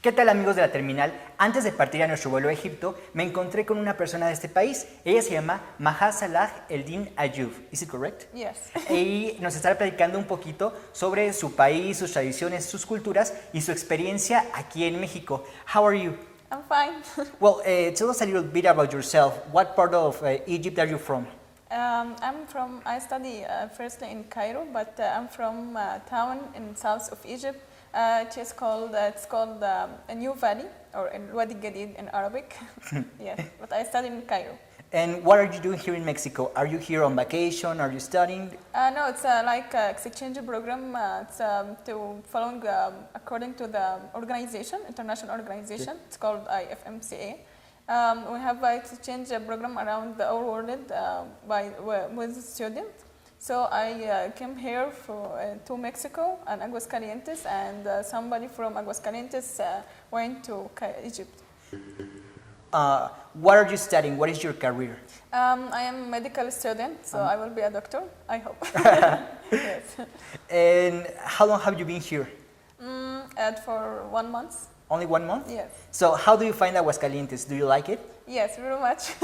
¿Qué tal, amigos de la terminal? Antes de partir a nuestro vuelo a Egipto, me encontré con una persona de este país. Ella se llama Maha Salah Eldin Ayub. ¿Es eso correcto? Yes. Y nos estará platicando un poquito sobre su país, sus tradiciones, sus culturas y su experiencia aquí en México. How are you? I'm fine. Well, tell us a little bit about yourself. What part of Egypt are you from? I study firstly in Cairo, but I'm from a town in south of Egypt. It's called a New Valley, or Wadi Gadid in Arabic. Yes, but I study in Cairo. And what are you doing here in Mexico? Are you here on vacation? Are you studying? No, it's like an exchange program. It's to following according to the organization, international organization. Yeah. It's called IFMCA. We have an exchange program around the whole world with students. So I came here to Mexico and Aguascalientes, and somebody from Aguascalientes went to Egypt. What are you studying? What is your career? I am a medical student, so I will be a doctor, I hope. Yes. And how long have you been here? For 1 month. Only 1 month? Yes. So how do you find Aguascalientes? Do you like it? Yes, very much.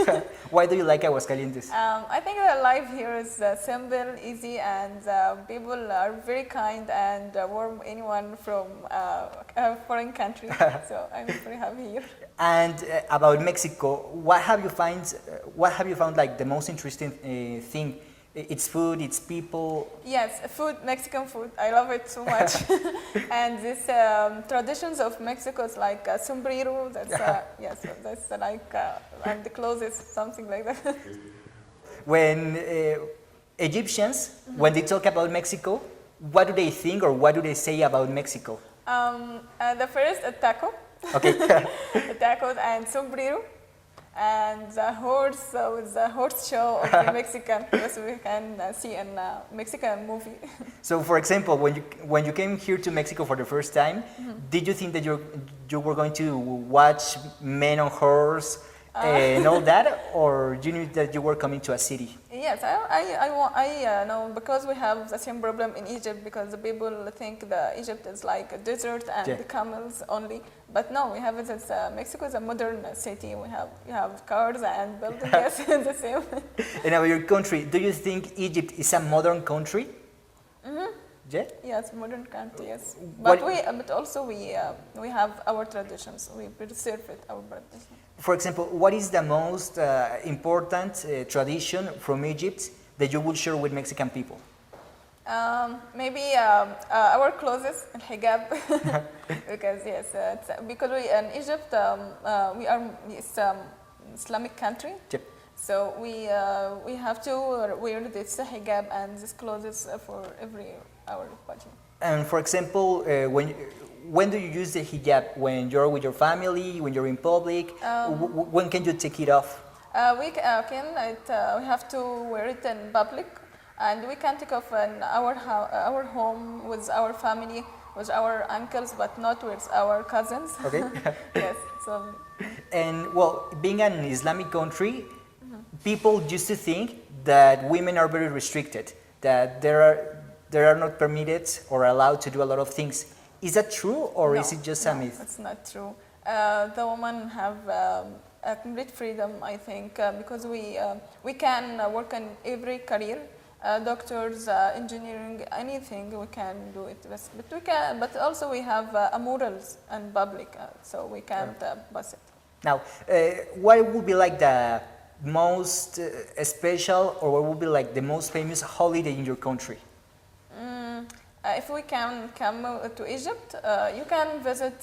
Why do you like Aguascalientes? I think the life here is simple, easy, and people are very kind and warm anyone from a foreign country. So I'm very happy here. And about Mexico, what have you found like the most interesting thing? Its food, its people. Yes, food, Mexican food. I love it so much. And this traditions of Mexico is like sombrero. That's yes, that's like and the clothes is something like that. When Egyptians, when they talk about Mexico, what do they think or what do they say about Mexico? The first taco. Okay. Tacos and sombrero. And the horse with the horse show of the Mexican, as we can see in a Mexican movie. So, for example, when you came here to Mexico for the first time, did you think that you were going to watch men on horse and all that, or you knew that you were coming to a city? Yes, I know, because we have the same problem in Egypt, because the people think that Egypt is like a desert and Yeah. the camels only. But no, we have it as Mexico is a modern city. You have cars and buildings. Yes, it's the same. And about your country, do you think Egypt is a modern country? Yeah? Yes, modern country. Yes, What- but also we have our traditions. We preserve it, our traditions. For example, what is the most important tradition from Egypt that you would share with Mexican people? Maybe our clothes and hijab, because yes, because we in Egypt we are Islamic country, Yep. so we have to wear this hijab and this clothes for every our body. And for example, when do you use the hijab? When you're with your family, when you're in public? When can you take it off? We have to wear it in public, and we can take off in our home with our family, with our uncles, but not with our cousins. Okay. Yes. So. And well, being an Islamic country, people used to think that women are very restricted, that they are not permitted or allowed to do a lot of things. Is that true, or is it just a myth? It's not true. The women have a complete freedom, I think, because we can work in every career, doctors, engineering, anything we can do it. But also we have morals and public, so we can't bust it. Now, what would be like the most special, or what would be like the most famous holiday in your country? If we can come to Egypt, you can visit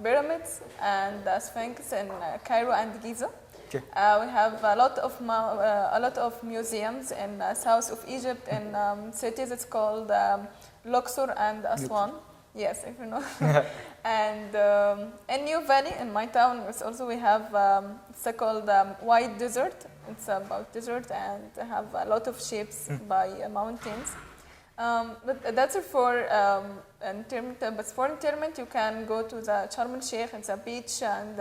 pyramids and the Sphinx in Cairo and Giza. Okay. We have a lot of museums in south of Egypt in cities. It's called Luxor and Aswan. Yes, if you know. And in New Valley, in my town, we have it's called White Desert. It's about desert and have a lot of shapes by mountains. But that's for interment. But for interment, you can go to the Sharm el Sheikh. It's a beach and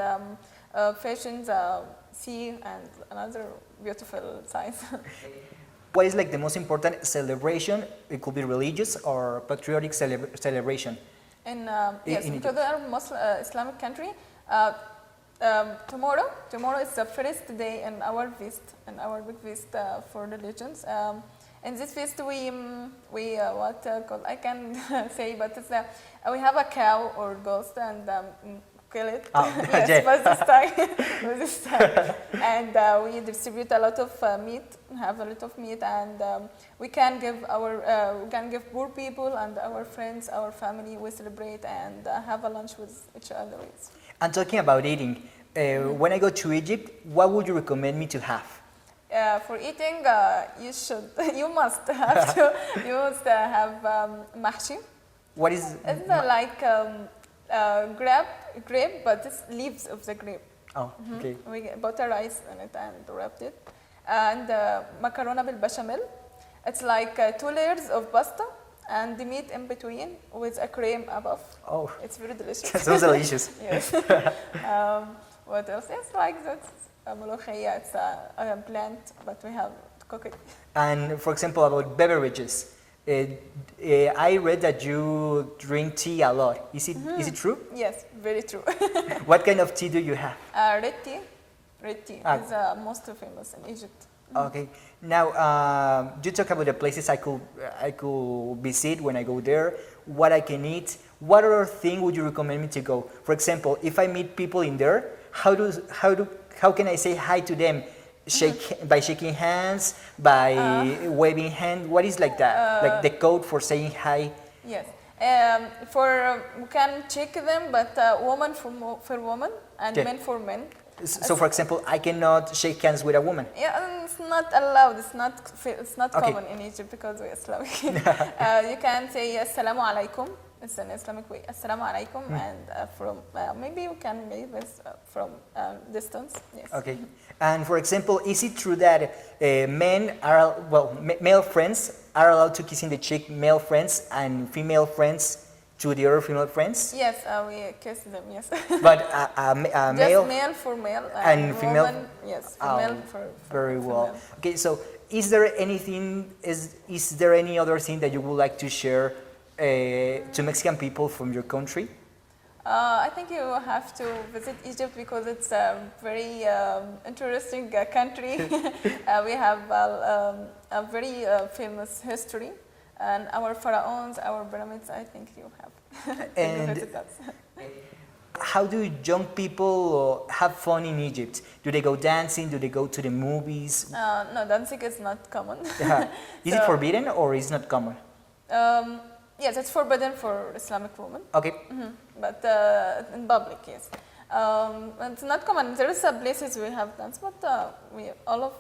fashion, the sea, and another beautiful sights. What is like the most important celebration? It could be religious or patriotic celebration In in yes, Egypt. because they are Muslim Islamic country. Tomorrow is the first day in our feast, in our big feast for religions. In this feast, we what called, I can say, but it's we have a cow or ghost and kill it. Oh, Yes, yeah. but this time, with this time, and we distribute a lot of meat. Have a lot of meat, and we can give poor people and our friends, our family. We celebrate and have a lunch with each other. And talking about eating, when I go to Egypt, what would you recommend me to have? For eating, you must have mahshi. What is? It's like grape, but it's leaves of the grape. Oh, okay. We butter rice in it and wrapped it, and macarona bil bechamel. It's like 2 layers of pasta and the meat in between with a cream above. Oh, It's very delicious. that sounds delicious. Yes. What else? It's like that. Molokhia, it's a plant, but we have to cook it. And for example, about beverages, I read that you drink tea a lot. Is it true? Yes, very true. What kind of tea do you have? Red tea. Red tea Ah. is most famous in Egypt. Okay. Now, you talk about the places I could visit when I go there, what I can eat. What other thing would you recommend me to go? For example, if I meet people in there, how can I say hi to them? By shaking hands, by waving hand. What is like that? Like the code for saying hi? Yes. We can check them, but woman for woman and Okay. men for men. So, for example, I cannot shake hands with a woman. Yeah, and it's not allowed. It's not Okay. common in Egypt because we're Islamic. You can say assalamu alaikum. It's an Islamic way. Assalamu alaikum, and from maybe you can make this from distance. Yes. Okay. And for example, is it true that male friends are allowed to kiss in the cheek, male friends, and female friends to the other female friends? Yes, we kiss them. Yes. But a male Just male for male and female? woman, yes, female Oh, for very well. female. Okay, so is there any other thing that you would like to share to Mexican people from your country? I think you have to visit Egypt because it's a very interesting country. We have a very famous history, and our pharaohs, our pyramids. I think you have And to visit that. how do young people have fun in Egypt? Do they go dancing? Do they go to the movies? No, dancing is not common. Is it forbidden or is not common? Yes, it's forbidden for Islamic women. Okay. But in public, yes. It's not common. There is places we have dance, but all of